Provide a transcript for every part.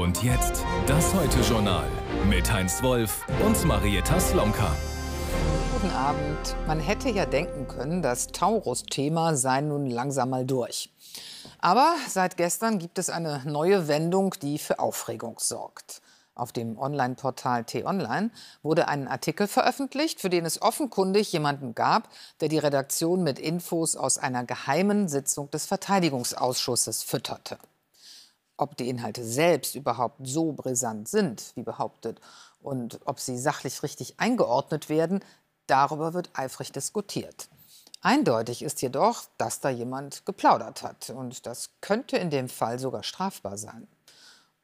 Und jetzt das Heute-Journal mit Heinz Wolf und Marietta Slomka. Guten Abend. Man hätte ja denken können, das Taurus-Thema sei nun langsam mal durch. Aber seit gestern gibt es eine neue Wendung, die für Aufregung sorgt. Auf dem Online-Portal T-Online wurde ein Artikel veröffentlicht, für den es offenkundig jemanden gab, der die Redaktion mit Infos aus einer geheimen Sitzung des Verteidigungsausschusses fütterte. Ob die Inhalte selbst überhaupt so brisant sind, wie behauptet, und ob sie sachlich richtig eingeordnet werden, darüber wird eifrig diskutiert. Eindeutig ist jedoch, dass da jemand geplaudert hat. Und das könnte in dem Fall sogar strafbar sein.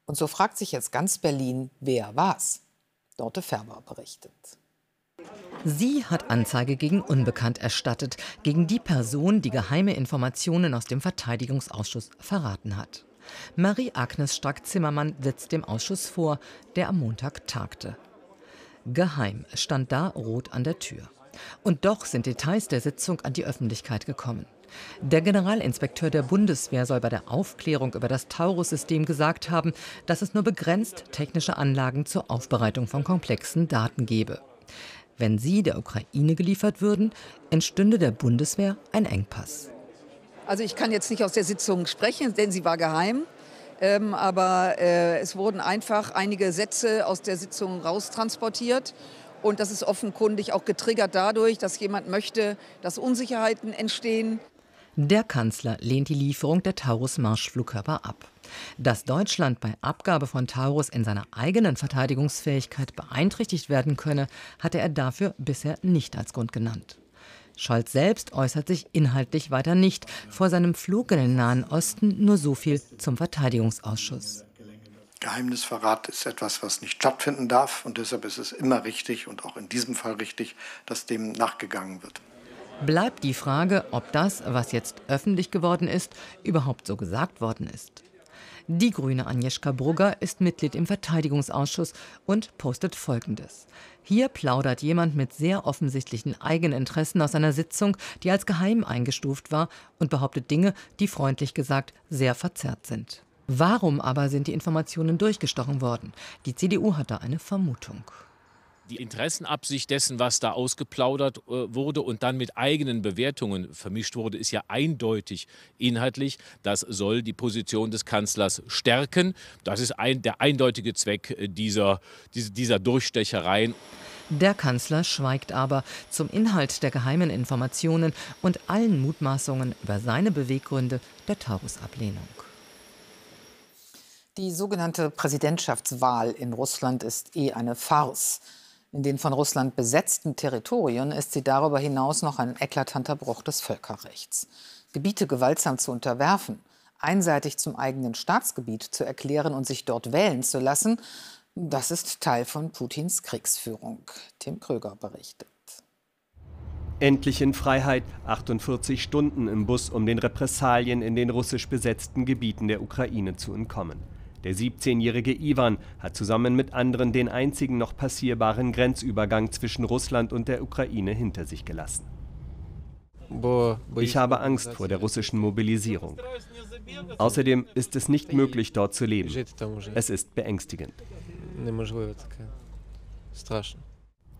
Und so fragt sich jetzt ganz Berlin, wer war's? Dorte Färber berichtet. Sie hat Anzeige gegen Unbekannt erstattet, gegen die Person, die geheime Informationen aus dem Verteidigungsausschuss verraten hat. Marie-Agnes Strack-Zimmermann sitzt dem Ausschuss vor, der am Montag tagte. Geheim stand da rot an der Tür. Und doch sind Details der Sitzung an die Öffentlichkeit gekommen. Der Generalinspekteur der Bundeswehr soll bei der Aufklärung über das Taurus-System gesagt haben, dass es nur begrenzt technische Anlagen zur Aufbereitung von komplexen Daten gebe. Wenn sie der Ukraine geliefert würden, entstünde der Bundeswehr ein Engpass. Also ich kann jetzt nicht aus der Sitzung sprechen, denn sie war geheim. Aber es wurden einfach einige Sätze aus der Sitzung raustransportiert. Und das ist offenkundig auch getriggert dadurch, dass jemand möchte, dass Unsicherheiten entstehen. Der Kanzler lehnt die Lieferung der Taurus-Marschflugkörper ab. Dass Deutschland bei Abgabe von Taurus in seiner eigenen Verteidigungsfähigkeit beeinträchtigt werden könne, hatte er dafür bisher nicht als Grund genannt. Scholz selbst äußert sich inhaltlich weiter nicht. Vor seinem Flug in den Nahen Osten nur so viel zum Verteidigungsausschuss. Geheimnisverrat ist etwas, was nicht stattfinden darf. Und deshalb ist es immer richtig und auch in diesem Fall richtig, dass dem nachgegangen wird. Bleibt die Frage, ob das, was jetzt öffentlich geworden ist, überhaupt so gesagt worden ist. Die Grüne Agnieszka Brugger ist Mitglied im Verteidigungsausschuss und postet Folgendes. Hier plaudert jemand mit sehr offensichtlichen Eigeninteressen aus einer Sitzung, die als geheim eingestuft war, und behauptet Dinge, die freundlich gesagt sehr verzerrt sind. Warum aber sind die Informationen durchgestochen worden? Die CDU hat da eine Vermutung. Die Interessenabsicht dessen, was da ausgeplaudert wurde und dann mit eigenen Bewertungen vermischt wurde, ist ja eindeutig inhaltlich. Das soll die Position des Kanzlers stärken. Das ist der eindeutige Zweck dieser Durchstechereien. Der Kanzler schweigt aber zum Inhalt der geheimen Informationen und allen Mutmaßungen über seine Beweggründe der Taurus-Ablehnung. Die sogenannte Präsidentschaftswahl in Russland ist eine Farce. In den von Russland besetzten Territorien ist sie darüber hinaus noch ein eklatanter Bruch des Völkerrechts. Gebiete gewaltsam zu unterwerfen, einseitig zum eigenen Staatsgebiet zu erklären und sich dort wählen zu lassen, das ist Teil von Putins Kriegsführung. Tim Kröger berichtet. Endlich in Freiheit, 48 Stunden im Bus, um den Repressalien in den russisch besetzten Gebieten der Ukraine zu entkommen. Der 17-jährige Iwan hat zusammen mit anderen den einzigen noch passierbaren Grenzübergang zwischen Russland und der Ukraine hinter sich gelassen. Ich habe Angst vor der russischen Mobilisierung. Außerdem ist es nicht möglich, dort zu leben. Es ist beängstigend.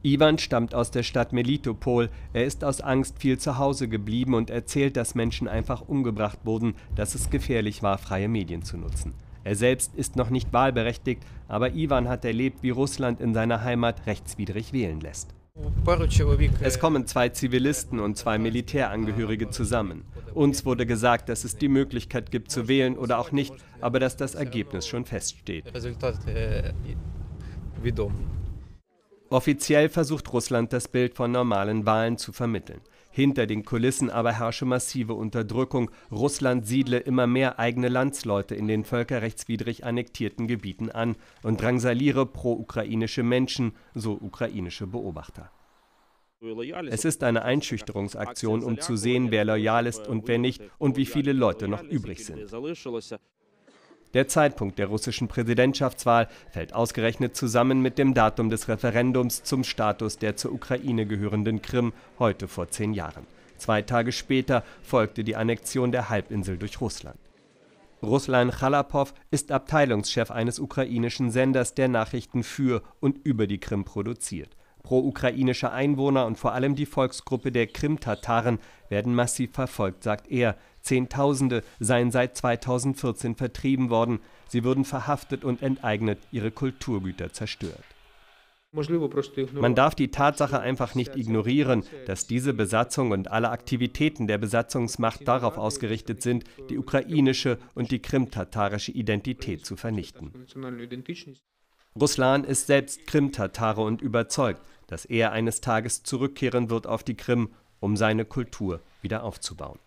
Iwan stammt aus der Stadt Melitopol. Er ist aus Angst viel zu Hause geblieben und erzählt, dass Menschen einfach umgebracht wurden, dass es gefährlich war, freie Medien zu nutzen. Er selbst ist noch nicht wahlberechtigt, aber Iwan hat erlebt, wie Russland in seiner Heimat rechtswidrig wählen lässt. Es kommen 2 Zivilisten und 2 Militärangehörige zusammen. Uns wurde gesagt, dass es die Möglichkeit gibt zu wählen oder auch nicht, aber dass das Ergebnis schon feststeht. Offiziell versucht Russland, das Bild von normalen Wahlen zu vermitteln. Hinter den Kulissen aber herrsche massive Unterdrückung. Russland siedle immer mehr eigene Landsleute in den völkerrechtswidrig annektierten Gebieten an und drangsaliere pro-ukrainische Menschen, so ukrainische Beobachter. Es ist eine Einschüchterungsaktion, um zu sehen, wer loyal ist und wer nicht und wie viele Leute noch übrig sind. Der Zeitpunkt der russischen Präsidentschaftswahl fällt ausgerechnet zusammen mit dem Datum des Referendums zum Status der zur Ukraine gehörenden Krim heute vor 10 Jahren. 2 Tage später folgte die Annexion der Halbinsel durch Russland. Ruslan Chalapow ist Abteilungschef eines ukrainischen Senders, der Nachrichten für und über die Krim produziert. Pro-ukrainische Einwohner und vor allem die Volksgruppe der Krim-Tataren werden massiv verfolgt, sagt er. Zehntausende seien seit 2014 vertrieben worden. Sie würden verhaftet und enteignet, ihre Kulturgüter zerstört. Man darf die Tatsache einfach nicht ignorieren, dass diese Besatzung und alle Aktivitäten der Besatzungsmacht darauf ausgerichtet sind, die ukrainische und die krimtatarische Identität zu vernichten. Ruslan ist selbst Krimtatare und überzeugt, dass er eines Tages zurückkehren wird auf die Krim, um seine Kultur wieder aufzubauen.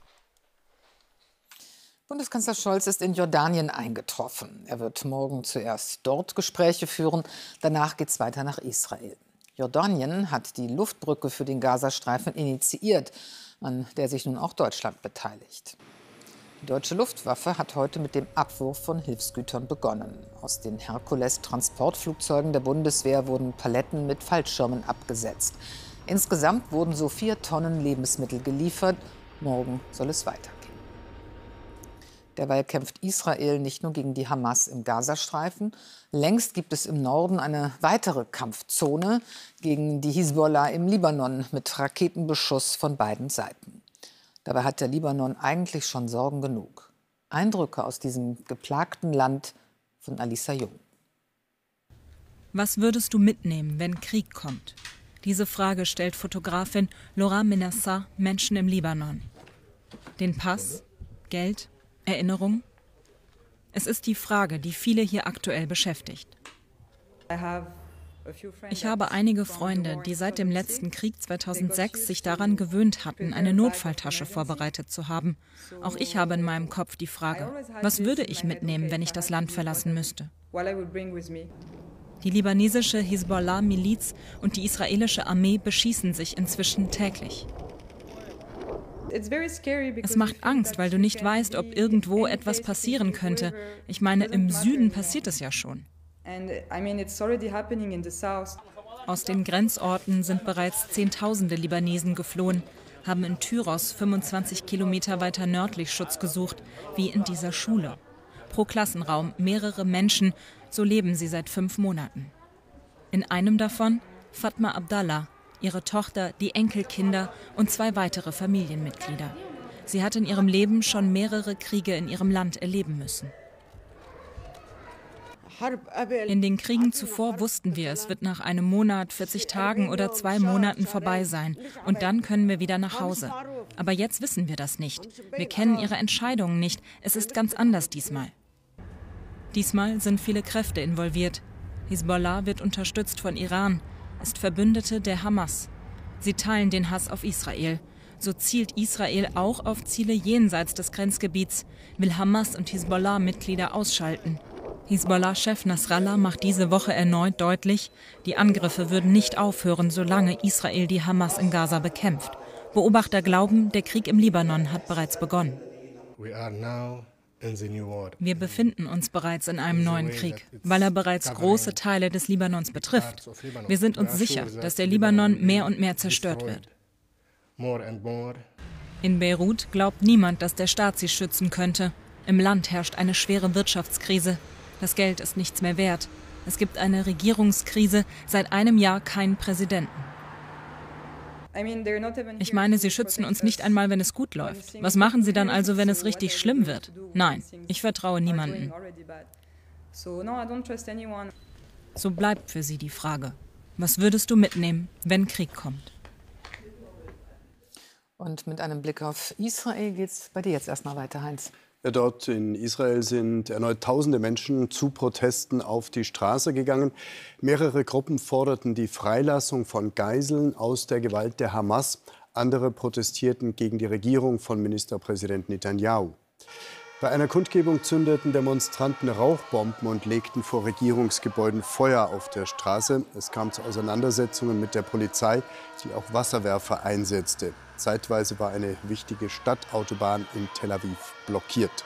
Bundeskanzler Scholz ist in Jordanien eingetroffen. Er wird morgen zuerst dort Gespräche führen. Danach geht es weiter nach Israel. Jordanien hat die Luftbrücke für den Gazastreifen initiiert, an der sich nun auch Deutschland beteiligt. Die deutsche Luftwaffe hat heute mit dem Abwurf von Hilfsgütern begonnen. Aus den Herkules-Transportflugzeugen der Bundeswehr wurden Paletten mit Fallschirmen abgesetzt. Insgesamt wurden so 4 Tonnen Lebensmittel geliefert. Morgen soll es weitergehen. Derweil kämpft Israel nicht nur gegen die Hamas im Gazastreifen. Längst gibt es im Norden eine weitere Kampfzone gegen die Hisbollah im Libanon mit Raketenbeschuss von beiden Seiten. Dabei hat der Libanon eigentlich schon Sorgen genug. Eindrücke aus diesem geplagten Land von Alisa Jung. Was würdest du mitnehmen, wenn Krieg kommt? Diese Frage stellt Fotografin Laura Menassa Menschen im Libanon. Den Pass, Geld, Erinnerung? Es ist die Frage, die viele hier aktuell beschäftigt. Ich habe einige Freunde, die seit dem letzten Krieg 2006 sich daran gewöhnt hatten, eine Notfalltasche vorbereitet zu haben. Auch ich habe in meinem Kopf die Frage, was würde ich mitnehmen, wenn ich das Land verlassen müsste? Die libanesische Hisbollah-Miliz und die israelische Armee beschießen sich inzwischen täglich. Es macht Angst, weil du nicht weißt, ob irgendwo etwas passieren könnte. Ich meine, im Süden passiert es ja schon. Aus den Grenzorten sind bereits Zehntausende Libanesen geflohen, haben in Tyros 25 Kilometer weiter nördlich Schutz gesucht, wie in dieser Schule. Pro Klassenraum mehrere Menschen, so leben sie seit 5 Monaten. In einem davon Fatma Abdallah, ihre Tochter, die Enkelkinder und 2 weitere Familienmitglieder. Sie hat in ihrem Leben schon mehrere Kriege in ihrem Land erleben müssen. In den Kriegen zuvor wussten wir, es wird nach einem Monat, 40 Tagen oder 2 Monaten vorbei sein. Und dann können wir wieder nach Hause. Aber jetzt wissen wir das nicht. Wir kennen ihre Entscheidungen nicht. Es ist ganz anders diesmal. Diesmal sind viele Kräfte involviert. Hisbollah wird unterstützt von Iran, ist Verbündete der Hamas. Sie teilen den Hass auf Israel. So zielt Israel auch auf Ziele jenseits des Grenzgebiets, will Hamas und Hisbollah-Mitglieder ausschalten. Hisbollah-Chef Nasrallah macht diese Woche erneut deutlich, die Angriffe würden nicht aufhören, solange Israel die Hamas in Gaza bekämpft. Beobachter glauben, der Krieg im Libanon hat bereits begonnen. Wir befinden uns bereits in einem neuen Krieg, weil er bereits große Teile des Libanons betrifft. Wir sind uns sicher, dass der Libanon mehr und mehr zerstört wird. In Beirut glaubt niemand, dass der Staat sie schützen könnte. Im Land herrscht eine schwere Wirtschaftskrise. Das Geld ist nichts mehr wert. Es gibt eine Regierungskrise, seit einem Jahr keinen Präsidenten. Ich meine, sie schützen uns nicht einmal, wenn es gut läuft. Was machen sie dann also, wenn es richtig schlimm wird? Nein, ich vertraue niemandem. So bleibt für sie die Frage, was würdest du mitnehmen, wenn Krieg kommt? Und mit einem Blick auf Israel geht es bei dir jetzt erstmal weiter, Heinz. Ja, dort in Israel sind erneut tausende Menschen zu Protesten auf die Straße gegangen. Mehrere Gruppen forderten die Freilassung von Geiseln aus der Gewalt der Hamas. Andere protestierten gegen die Regierung von Ministerpräsident Netanyahu. Bei einer Kundgebung zündeten Demonstranten Rauchbomben und legten vor Regierungsgebäuden Feuer auf der Straße. Es kam zu Auseinandersetzungen mit der Polizei, die auch Wasserwerfer einsetzte. Zeitweise war eine wichtige Stadtautobahn in Tel Aviv blockiert.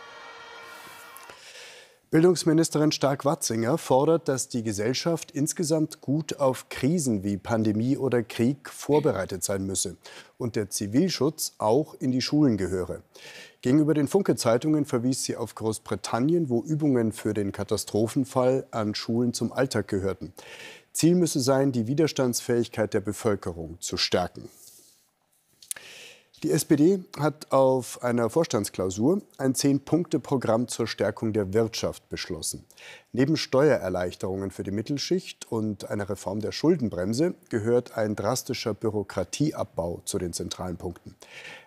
Bildungsministerin Stark-Watzinger fordert, dass die Gesellschaft insgesamt gut auf Krisen wie Pandemie oder Krieg vorbereitet sein müsse und der Zivilschutz auch in die Schulen gehöre. Gegenüber den Funke-Zeitungen verwies sie auf Großbritannien, wo Übungen für den Katastrophenfall an Schulen zum Alltag gehörten. Ziel müsse sein, die Widerstandsfähigkeit der Bevölkerung zu stärken. Die SPD hat auf einer Vorstandsklausur ein 10-Punkte-Programm zur Stärkung der Wirtschaft beschlossen. Neben Steuererleichterungen für die Mittelschicht und einer Reform der Schuldenbremse gehört ein drastischer Bürokratieabbau zu den zentralen Punkten.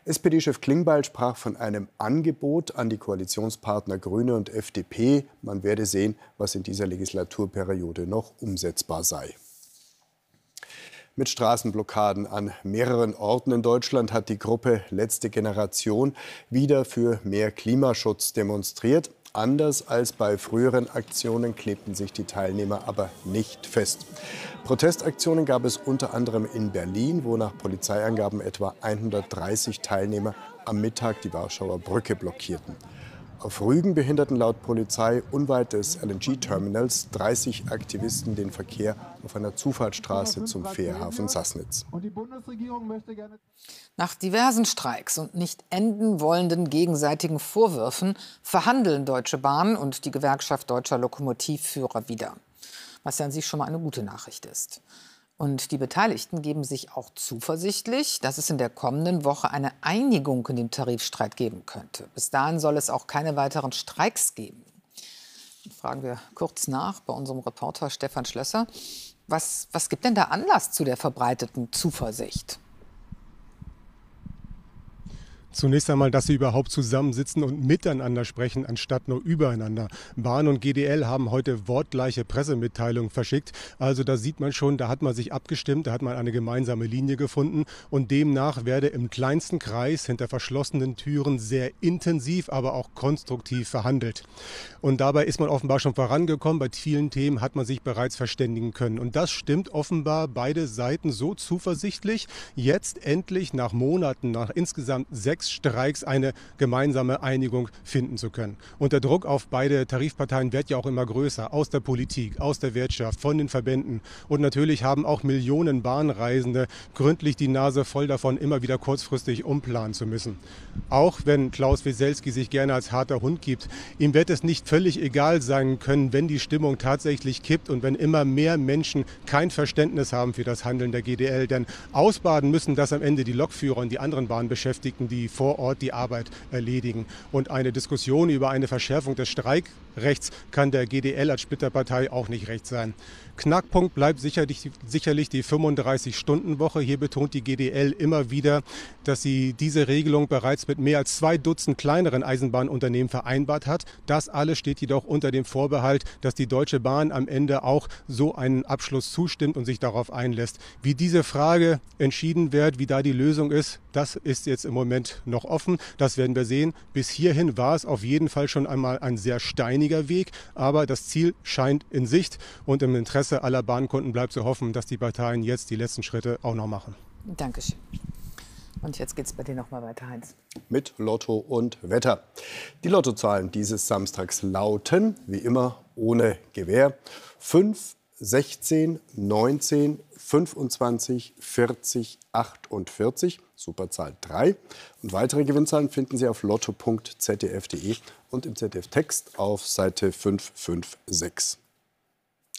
SPD-Chef Klingbeil sprach von einem Angebot an die Koalitionspartner Grüne und FDP. Man werde sehen, was in dieser Legislaturperiode noch umsetzbar sei. Mit Straßenblockaden an mehreren Orten in Deutschland hat die Gruppe Letzte Generation wieder für mehr Klimaschutz demonstriert. Anders als bei früheren Aktionen klebten sich die Teilnehmer aber nicht fest. Protestaktionen gab es unter anderem in Berlin, wo nach Polizeiangaben etwa 130 Teilnehmer am Mittag die Warschauer Brücke blockierten. Auf Rügen behinderten laut Polizei unweit des LNG-Terminals 30 Aktivisten den Verkehr auf einer Zufahrtsstraße zum Fährhafen Sassnitz. Nach diversen Streiks und nicht enden wollenden gegenseitigen Vorwürfen verhandeln Deutsche Bahn und die Gewerkschaft Deutscher Lokomotivführer wieder. Was ja an sich schon mal eine gute Nachricht ist. Und die Beteiligten geben sich auch zuversichtlich, dass es in der kommenden Woche eine Einigung in dem Tarifstreit geben könnte. Bis dahin soll es auch keine weiteren Streiks geben. Dann fragen wir kurz nach bei unserem Reporter Stefan Schlösser. Was gibt denn da Anlass zu der verbreiteten Zuversicht? Zunächst einmal, dass sie überhaupt zusammensitzen und miteinander sprechen, anstatt nur übereinander. Bahn und GDL haben heute wortgleiche Pressemitteilungen verschickt. Also da sieht man schon, da hat man sich abgestimmt, da hat man eine gemeinsame Linie gefunden. Und demnach werde im kleinsten Kreis hinter verschlossenen Türen sehr intensiv, aber auch konstruktiv verhandelt. Und dabei ist man offenbar schon vorangekommen. Bei vielen Themen hat man sich bereits verständigen können. Und das stimmt offenbar beide Seiten so zuversichtlich, jetzt endlich nach Monaten, nach insgesamt 6 Streiks eine gemeinsame Einigung finden zu können. Und der Druck auf beide Tarifparteien wird ja auch immer größer, aus der Politik, aus der Wirtschaft, von den Verbänden. Und natürlich haben auch Millionen Bahnreisende gründlich die Nase voll davon, immer wieder kurzfristig umplanen zu müssen. Auch wenn Klaus Wieselski sich gerne als harter Hund gibt, ihm wird es nicht völlig egal sein können, wenn die Stimmung tatsächlich kippt und wenn immer mehr Menschen kein Verständnis haben für das Handeln der GDL. Denn ausbaden müssen das am Ende die Lokführer und die anderen Bahnbeschäftigten, die vor Ort die Arbeit erledigen. Und eine Diskussion über eine Verschärfung des Streikrechts kann der GDL als Splitterpartei auch nicht recht sein. Knackpunkt bleibt sicherlich die 35-Stunden-Woche. Hier betont die GDL immer wieder, dass sie diese Regelung bereits mit mehr als 2 Dutzend kleineren Eisenbahnunternehmen vereinbart hat. Das alles steht jedoch unter dem Vorbehalt, dass die Deutsche Bahn am Ende auch so einen Abschluss zustimmt und sich darauf einlässt. Wie diese Frage entschieden wird, wie da die Lösung ist, das ist jetzt im Moment noch offen. Das werden wir sehen. Bis hierhin war es auf jeden Fall schon einmal ein sehr steiniger Weg, aber das Ziel scheint in Sicht und im Interesse aller Bahnkunden bleibt zu hoffen, dass die Parteien jetzt die letzten Schritte auch noch machen. Dankeschön. Und jetzt geht es bei dir noch mal weiter, Heinz. Mit Lotto und Wetter. Die Lottozahlen dieses Samstags lauten, wie immer ohne Gewähr, 5, 16, 19, 25, 40, 48, Superzahl 3. Und weitere Gewinnzahlen finden Sie auf lotto.zdf.de und im ZDF-Text auf Seite 556.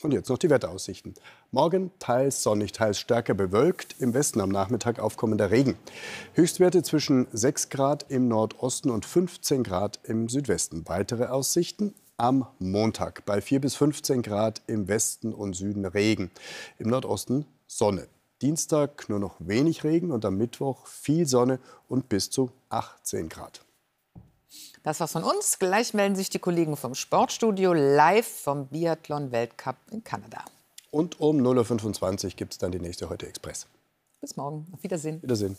Und jetzt noch die Wetteraussichten. Morgen teils sonnig, teils stärker bewölkt. Im Westen am Nachmittag aufkommender Regen. Höchstwerte zwischen 6 Grad im Nordosten und 15 Grad im Südwesten. Weitere Aussichten am Montag bei 4 bis 15 Grad im Westen und Süden Regen. Im Nordosten Sonne. Dienstag nur noch wenig Regen und am Mittwoch viel Sonne und bis zu 18 Grad. Das war's von uns. Gleich melden sich die Kollegen vom Sportstudio live vom Biathlon-Weltcup in Kanada. Und um 0:25 Uhr gibt es dann die nächste Heute Express. Bis morgen. Auf Wiedersehen. Wiedersehen.